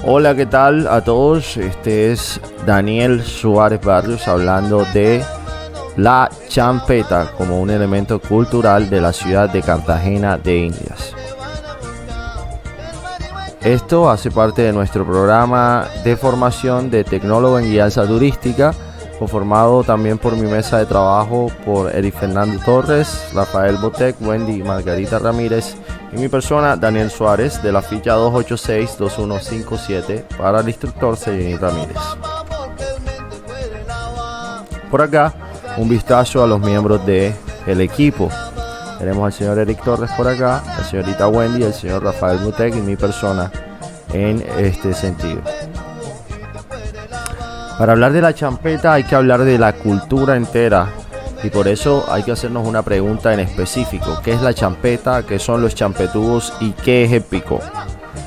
Hola, ¿qué tal a todos? Este es Daniel Suárez Barrios hablando de la champeta como un elemento cultural de la ciudad de Cartagena de Indias. Esto hace parte de nuestro programa de formación de tecnólogo en guianza turística, conformado también por mi mesa de trabajo por Eric Fernando Torres, Rafael Botec, Wendy y Margarita Ramírez, y mi persona, Daniel Suárez, de la ficha 286-2157 para el instructor Cellini Ramírez. Por acá, un vistazo a los miembros del equipo. Tenemos al señor Eric Torres por acá, la señorita Wendy, el señor Rafael Botec y mi persona en este sentido. Para hablar de la champeta hay que hablar de la cultura entera. Y por eso hay que hacernos una pregunta en específico. ¿Qué es la champeta? ¿Qué son los champetúos? ¿Y qué es el picó?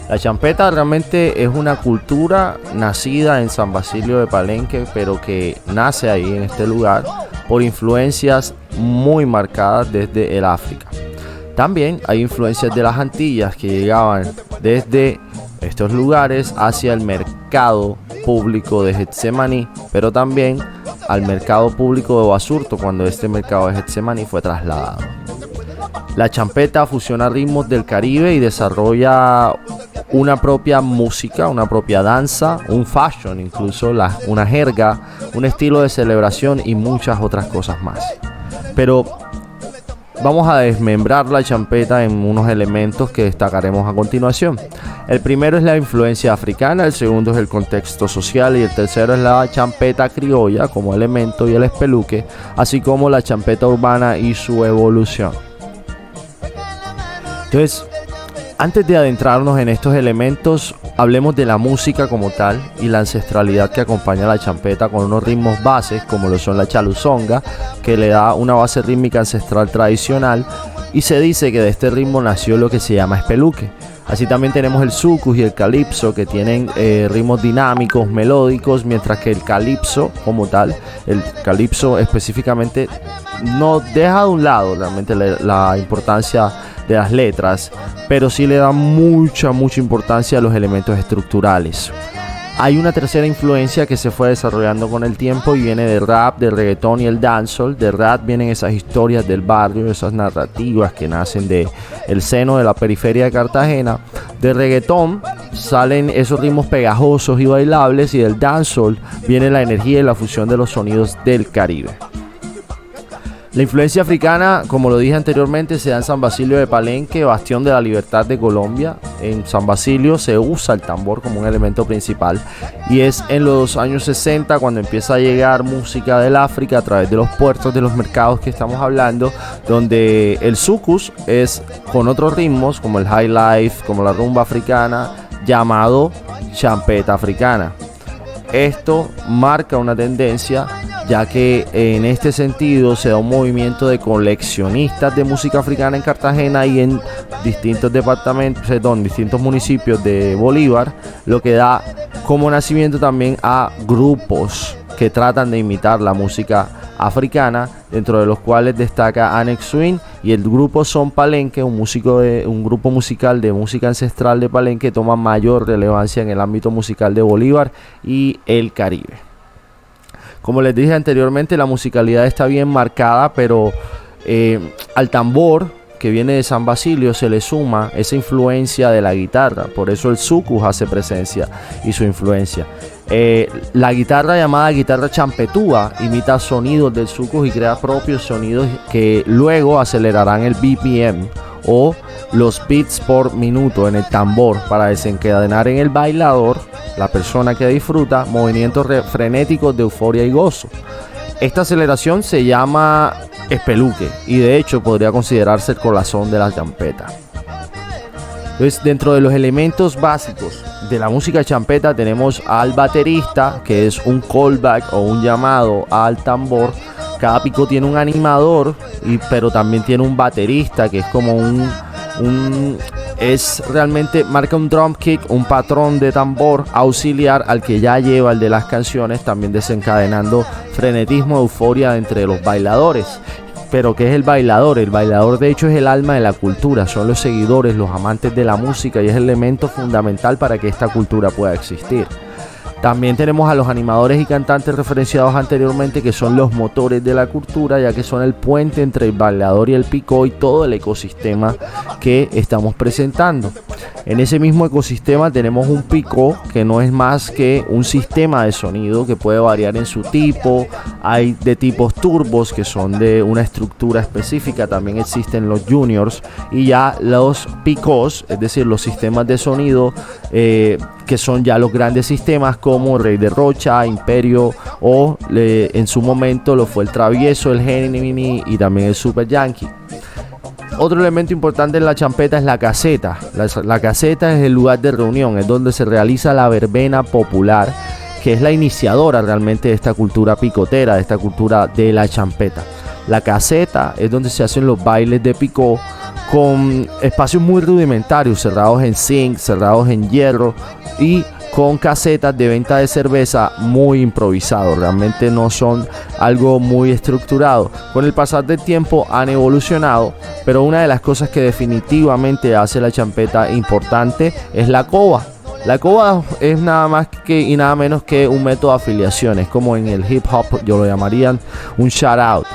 La champeta realmente es una cultura nacida en San Basilio de Palenque, pero que nace ahí en este lugar por influencias muy marcadas desde el África. También hay influencias de las Antillas que llegaban desde estos lugares hacia el mercado público de Getsemaní, pero también al mercado público de Basurto cuando este mercado de Getsemaní fue trasladado. La champeta fusiona ritmos del Caribe y desarrolla una propia música, una propia danza, un fashion, incluso una jerga, un estilo de celebración y muchas otras cosas más. Pero vamos a desmembrar la champeta en unos elementos que destacaremos a continuación. El primero es la influencia africana, el segundo es el contexto social y el tercero es la champeta criolla como elemento y el espeluque, así como la champeta urbana y su evolución. Entonces, antes de adentrarnos en estos elementos, hablemos de la música como tal y la ancestralidad que acompaña a la champeta con unos ritmos bases como lo son la chaluzonga, que le da una base rítmica ancestral tradicional, y se dice que de este ritmo nació lo que se llama espeluque. Así también tenemos el sucus y el calipso, que tienen ritmos dinámicos, melódicos, mientras que el calipso como tal, el calipso específicamente, no deja de un lado realmente la importancia de las letras, pero sí le da mucha importancia a los elementos estructurales. Hay una tercera influencia que se fue desarrollando con el tiempo y viene del rap, del reggaetón y el dancehall. Del rap vienen esas historias del barrio, esas narrativas que nacen del seno de la periferia de Cartagena. Del reggaetón salen esos ritmos pegajosos y bailables, y del dancehall viene la energía y la fusión de los sonidos del Caribe. La influencia africana, como lo dije anteriormente, se da en San Basilio de Palenque, bastión de la libertad de Colombia. En San Basilio se usa el tambor como un elemento principal, y es en los años 60 cuando empieza a llegar música del África a través de los puertos, de los mercados que estamos hablando, donde el sucus es con otros ritmos como el high life, como la rumba africana, llamado champeta africana. Esto marca una tendencia, ya que en este sentido se da un movimiento de coleccionistas de música africana en Cartagena y en distintos distintos municipios de Bolívar, lo que da como nacimiento también a grupos que tratan de imitar la música africana, dentro de los cuales destaca Anex Swing y el grupo Son Palenque, un grupo musical de música ancestral de Palenque, toma mayor relevancia en el ámbito musical de Bolívar y el Caribe. Como les dije anteriormente, la musicalidad está bien marcada, pero al tambor que viene de San Basilio se le suma esa influencia de la guitarra. Por eso el sucus hace presencia y su influencia. La guitarra, llamada guitarra champetúa, imita sonidos del sucus y crea propios sonidos que luego acelerarán el BPM o los beats por minuto en el tambor para desencadenar en el bailador, la persona que disfruta, movimientos frenéticos de euforia y gozo. Esta aceleración se llama espeluque y de hecho podría considerarse el corazón de la champeta. Entonces, dentro de los elementos básicos de la música champeta tenemos al baterista, que es un callback o un llamado al tambor. Cada pico tiene un animador, pero también tiene un baterista, que es como realmente marca un drum kick, un patrón de tambor auxiliar al que ya lleva el de las canciones, también desencadenando frenetismo, euforia entre los bailadores. Pero ¿qué es el bailador? El bailador de hecho es el alma de la cultura, son los seguidores, los amantes de la música y es el elemento fundamental para que esta cultura pueda existir. También tenemos a los animadores y cantantes referenciados anteriormente, que son los motores de la cultura, ya que son el puente entre el bailador y el picó y todo el ecosistema que estamos presentando. En ese mismo ecosistema tenemos un picó, que no es más que un sistema de sonido que puede variar en su tipo. Hay de tipos turbos, que son de una estructura específica, también existen los juniors, y ya los picós, es decir, los sistemas de sonido que son ya los grandes sistemas como Rey de Rocha, Imperio o en su momento lo fue el Travieso, el Gemini y también el Super Yankee. Otro elemento importante en la champeta es la caseta. La caseta es el lugar de reunión, es donde se realiza la verbena popular, que es la iniciadora realmente de esta cultura picotera, de esta cultura de la champeta. La caseta es donde se hacen los bailes de picó, con espacios muy rudimentarios, cerrados en zinc, cerrados en hierro y con casetas de venta de cerveza muy improvisados. Realmente no son algo muy estructurado. Con el pasar del tiempo han evolucionado, pero una de las cosas que definitivamente hace la champeta importante es la coba. La coba es nada más que y nada menos que un método de afiliación. Es como en el hip hop, yo lo llamarían un shout out.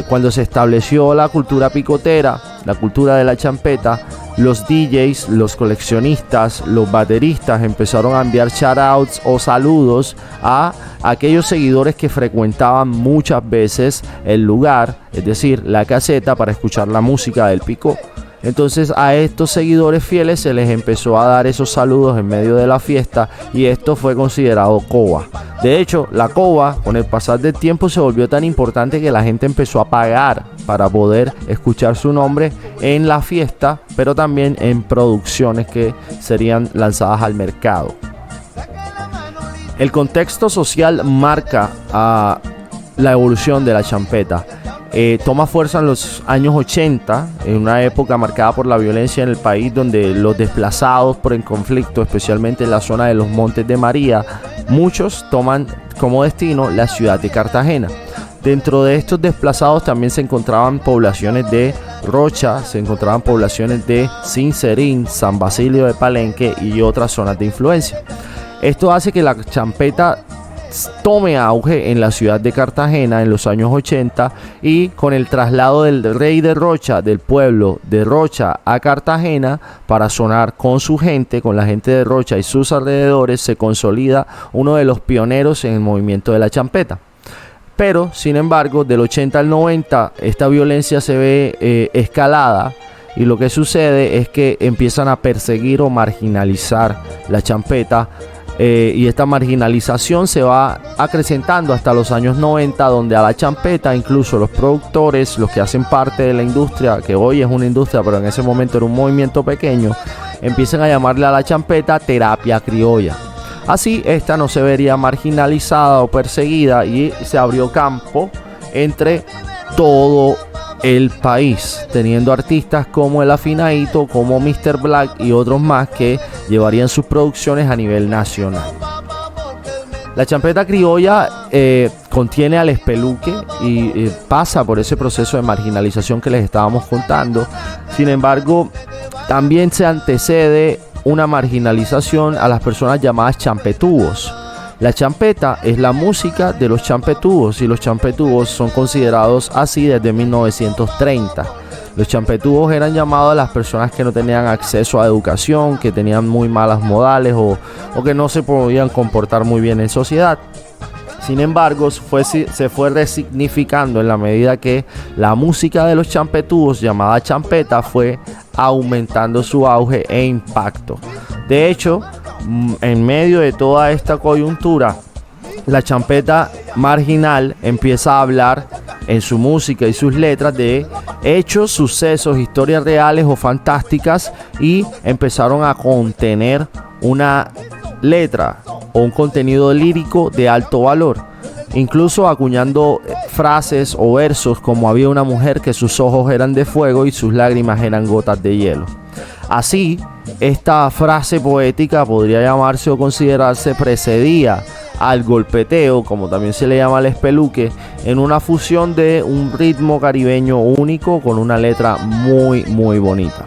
Cuando se estableció la cultura picotera, la cultura de la champeta, los DJs, los coleccionistas, los bateristas empezaron a enviar shoutouts o saludos a aquellos seguidores que frecuentaban muchas veces el lugar, es decir, la caseta, para escuchar la música del picó. Entonces a estos seguidores fieles se les empezó a dar esos saludos en medio de la fiesta y esto fue considerado coba. De hecho, la coba con el pasar del tiempo se volvió tan importante que la gente empezó a pagar para poder escuchar su nombre en la fiesta, pero también en producciones que serían lanzadas al mercado. El contexto social marca la evolución de la champeta. Toma fuerza en los años 80, en una época marcada por la violencia en el país, donde los desplazados por el conflicto, especialmente en la zona de los Montes de María, muchos toman como destino la ciudad de Cartagena. Dentro de estos desplazados también se encontraban poblaciones de Rocha, se encontraban poblaciones de Sincerín, San Basilio de Palenque y otras zonas de influencia. Esto hace que la champeta tome auge en la ciudad de Cartagena en los años 80 y con el traslado del Rey de Rocha, del pueblo de Rocha a Cartagena para sonar con su gente, con la gente de Rocha y sus alrededores, se consolida uno de los pioneros en el movimiento de la champeta. Pero, sin embargo, del 80 al 90 esta violencia se ve escalada y lo que sucede es que empiezan a perseguir o marginalizar la champeta. Y esta marginalización se va acrecentando hasta los años 90, donde a la champeta incluso los productores, los que hacen parte de la industria, que hoy es una industria pero en ese momento era un movimiento pequeño, empiezan a llamarle a la champeta terapia criolla. Así esta no se vería marginalizada o perseguida y se abrió campo entre todo el país, teniendo artistas como El Afinadito, como Mr. Black y otros más que llevarían sus producciones a nivel nacional. La champeta criolla contiene al espeluque y pasa por ese proceso de marginalización que les estábamos contando. Sin embargo, también se antecede una marginalización a las personas llamadas champetúos. La champeta es la música de los champetúos y los champetúos son considerados así desde 1930. Los champetúos eran llamados a las personas que no tenían acceso a educación, que tenían muy malas modales o que no se podían comportar muy bien en sociedad. Sin embargo, se fue resignificando en la medida que la música de los champetúos, llamada champeta, fue aumentando su auge e impacto. De hecho, en medio de toda esta coyuntura, la champeta marginal empieza a hablar en su música y sus letras de hechos, sucesos, historias reales o fantásticas y empezaron a contener una letra o un contenido lírico de alto valor, incluso acuñando frases o versos como había una mujer que sus ojos eran de fuego y sus lágrimas eran gotas de hielo. Así, esta frase poética podría llamarse o considerarse precedía al golpeteo, como también se le llama al espeluque, en una fusión de un ritmo caribeño único con una letra muy bonita.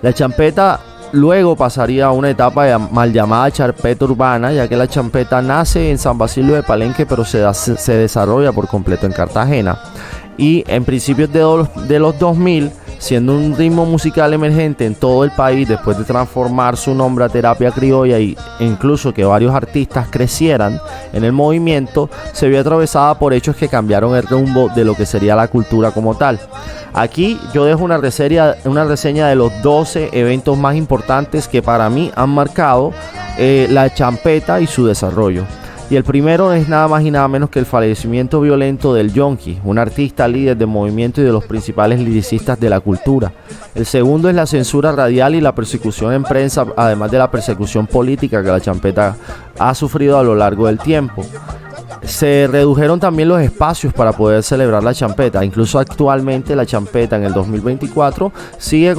La champeta luego pasaría a una etapa mal llamada champeta urbana, ya que la champeta nace en San Basilio de Palenque, pero se desarrolla por completo en Cartagena. Y en principios de los 2000, siendo un ritmo musical emergente en todo el país, después de transformar su nombre a terapia criolla e incluso que varios artistas crecieran en el movimiento, se vio atravesada por hechos que cambiaron el rumbo de lo que sería la cultura como tal. Aquí yo dejo una reseña de los 12 eventos más importantes que para mí han marcado la champeta y su desarrollo. Y el primero es nada más y nada menos que el fallecimiento violento del Yonki, un artista líder del movimiento y de los principales liricistas de la cultura. El segundo es la censura radial y la persecución en prensa, además de la persecución política que la champeta ha sufrido a lo largo del tiempo. Se redujeron también los espacios para poder celebrar la champeta. Incluso actualmente la champeta en el 2024 sigue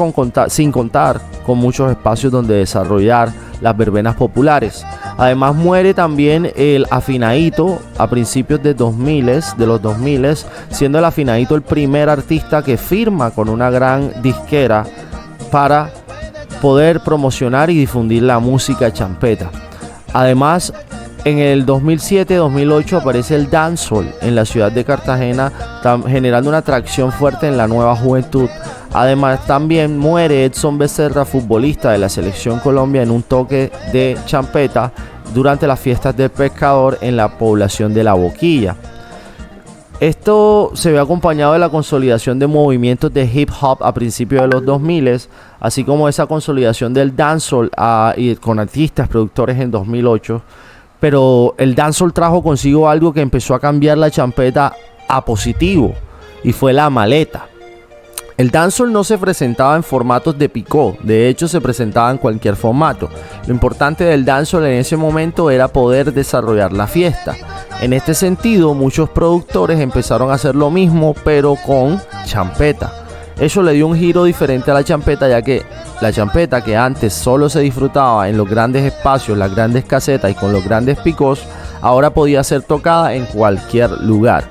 sin contar con muchos espacios donde desarrollar las verbenas populares. Además muere también el Afinadito a principios de los 2000, siendo el Afinadito el primer artista que firma con una gran disquera para poder promocionar y difundir la música champeta. Además, en el 2007-2008 aparece el dancehall en la ciudad de Cartagena, generando una atracción fuerte en la nueva juventud. Además, también muere Edson Becerra, futbolista de la Selección Colombia, en un toque de champeta durante las fiestas del pescador en la población de La Boquilla. Esto se ve acompañado de la consolidación de movimientos de hip hop a principios de los 2000, así como esa consolidación del dancehall con artistas, productores en 2008. Pero el dancehall trajo consigo algo que empezó a cambiar la champeta a positivo, y fue la maleta. El dancehall no se presentaba en formatos de picó, de hecho se presentaba en cualquier formato. Lo importante del dancehall en ese momento era poder desarrollar la fiesta. En este sentido, muchos productores empezaron a hacer lo mismo, pero con champeta. Eso le dio un giro diferente a la champeta, ya que la champeta, que antes solo se disfrutaba en los grandes espacios, las grandes casetas y con los grandes picos, ahora podía ser tocada en cualquier lugar.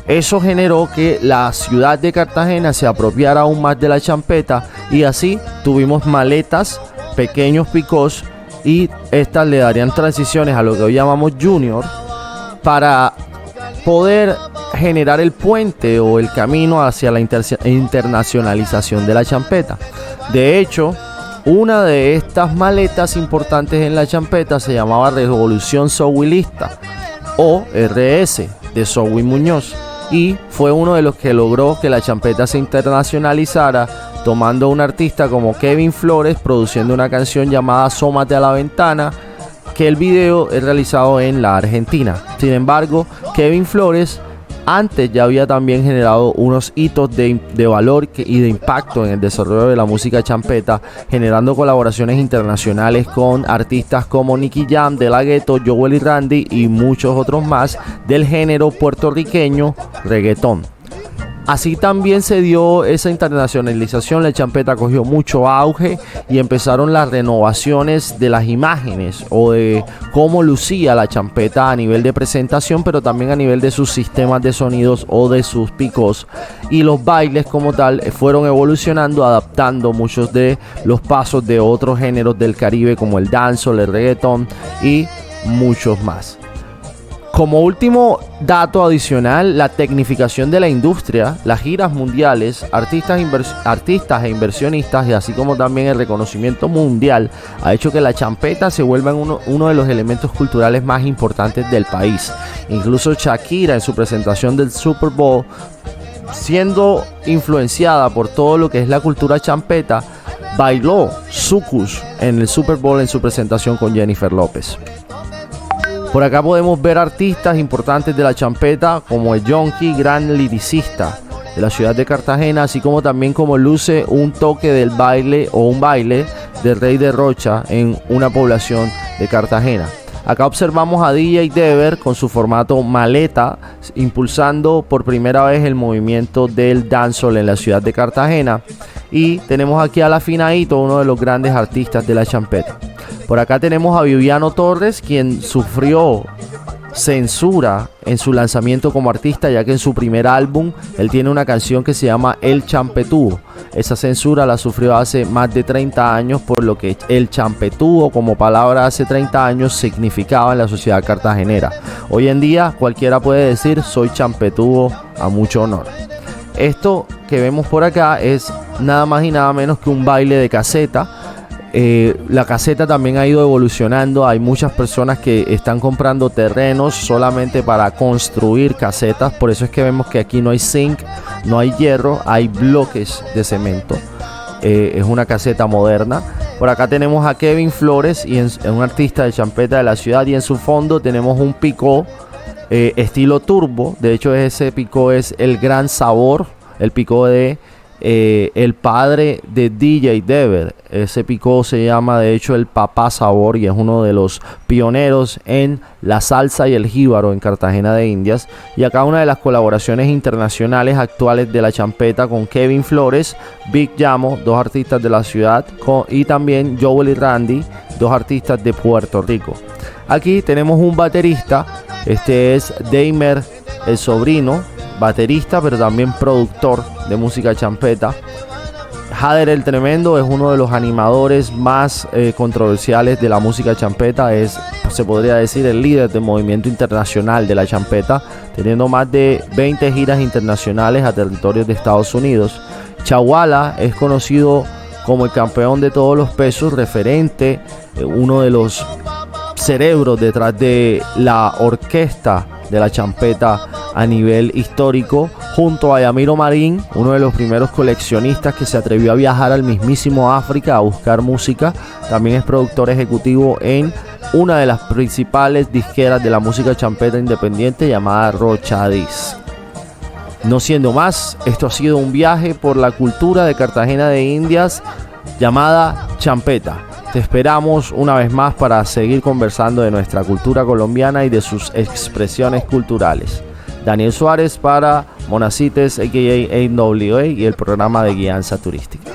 Eso generó que la ciudad de Cartagena se apropiara aún más de la champeta, y así tuvimos maletas, pequeños picos, y estas le darían transiciones a lo que hoy llamamos junior para poder generar el puente o el camino hacia la internacionalización de la champeta. De hecho, una de estas maletas importantes en la champeta se llamaba Revolución Soulista, o RS, de Soul Muñoz, y fue uno de los que logró que la champeta se internacionalizara, tomando a un artista como Kevin Flores, produciendo una canción llamada Asómate a la ventana, que el video es realizado en la Argentina. Sin embargo, Kevin Flores antes ya había también generado unos hitos de valor y de impacto en el desarrollo de la música champeta, generando colaboraciones internacionales con artistas como Nicky Jam, De La Ghetto, Joel y Randy y muchos otros más del género puertorriqueño reggaetón. Así también se dio esa internacionalización, la champeta cogió mucho auge y empezaron las renovaciones de las imágenes o de cómo lucía la champeta a nivel de presentación, pero también a nivel de sus sistemas de sonidos o de sus picos, y los bailes como tal fueron evolucionando, adaptando muchos de los pasos de otros géneros del Caribe como el dancehall, el reggaetón y muchos más. Como último dato adicional, la tecnificación de la industria, las giras mundiales, artistas e inversionistas, y así como también el reconocimiento mundial, ha hecho que la champeta se vuelva uno de los elementos culturales más importantes del país. Incluso Shakira, en su presentación del Super Bowl, siendo influenciada por todo lo que es la cultura champeta, bailó Sucus en el Super Bowl en su presentación con Jennifer López. Por acá podemos ver artistas importantes de la champeta como el Yonki, gran liricista de la ciudad de Cartagena, así como también como luce un toque del baile o un baile del Rey de Rocha en una población de Cartagena. Acá observamos a DJ Dever con su formato maleta, impulsando por primera vez el movimiento del dancehall en la ciudad de Cartagena. Y tenemos aquí a La Finadito, uno de los grandes artistas de la champeta. Por acá tenemos a Viviano Torres, quien sufrió censura en su lanzamiento como artista, ya que en su primer álbum él tiene una canción que se llama El Champetúo. Esa censura la sufrió hace más de 30 años, por lo que el champetúo como palabra hace 30 años significaba en la sociedad cartagenera. Hoy en día cualquiera puede decir soy champetúo a mucho honor. Esto que vemos por acá es nada más y nada menos que un baile de caseta. La caseta también ha ido evolucionando. Hay muchas personas que están comprando terrenos solamente para construir casetas. Por eso es que vemos que aquí no hay zinc, no hay hierro, hay bloques de cemento. Es una caseta moderna. Por acá tenemos a Kevin Flores, y un artista de champeta de la ciudad, y en su fondo tenemos un picó estilo turbo. De hecho, ese picó es el Gran Sabor, el picó de el padre de DJ Dever. Ese picó se llama de hecho el Papá Sabor, y es uno de los pioneros en la salsa y el jíbaro en Cartagena de Indias. Y acá una de las colaboraciones internacionales actuales de la champeta con Kevin Flores, Big Llamo, dos artistas de la ciudad, y también Joel y Randy, dos artistas de Puerto Rico. Aquí tenemos un baterista, este es Deimer el Sobrino, baterista pero también productor de música champeta. Jader el Tremendo es uno de los animadores más controversiales de la música champeta. Se podría decir, el líder del movimiento internacional de la champeta, teniendo más de 20 giras internacionales a territorios de Estados Unidos. Chawala es conocido como el campeón de todos los pesos, referente, uno de los cerebros detrás de la orquesta de la champeta a nivel histórico, junto a Yamiro Marín, uno de los primeros coleccionistas que se atrevió a viajar al mismísimo África a buscar música. También es productor ejecutivo en una de las principales disqueras de la música champeta independiente llamada Rocha Disc. No siendo más, esto ha sido un viaje por la cultura de Cartagena de Indias llamada champeta. Te esperamos una vez más para seguir conversando de nuestra cultura colombiana y de sus expresiones culturales. Daniel Suárez para Monacites, a.k.a. AWA, y el programa de guianza turística.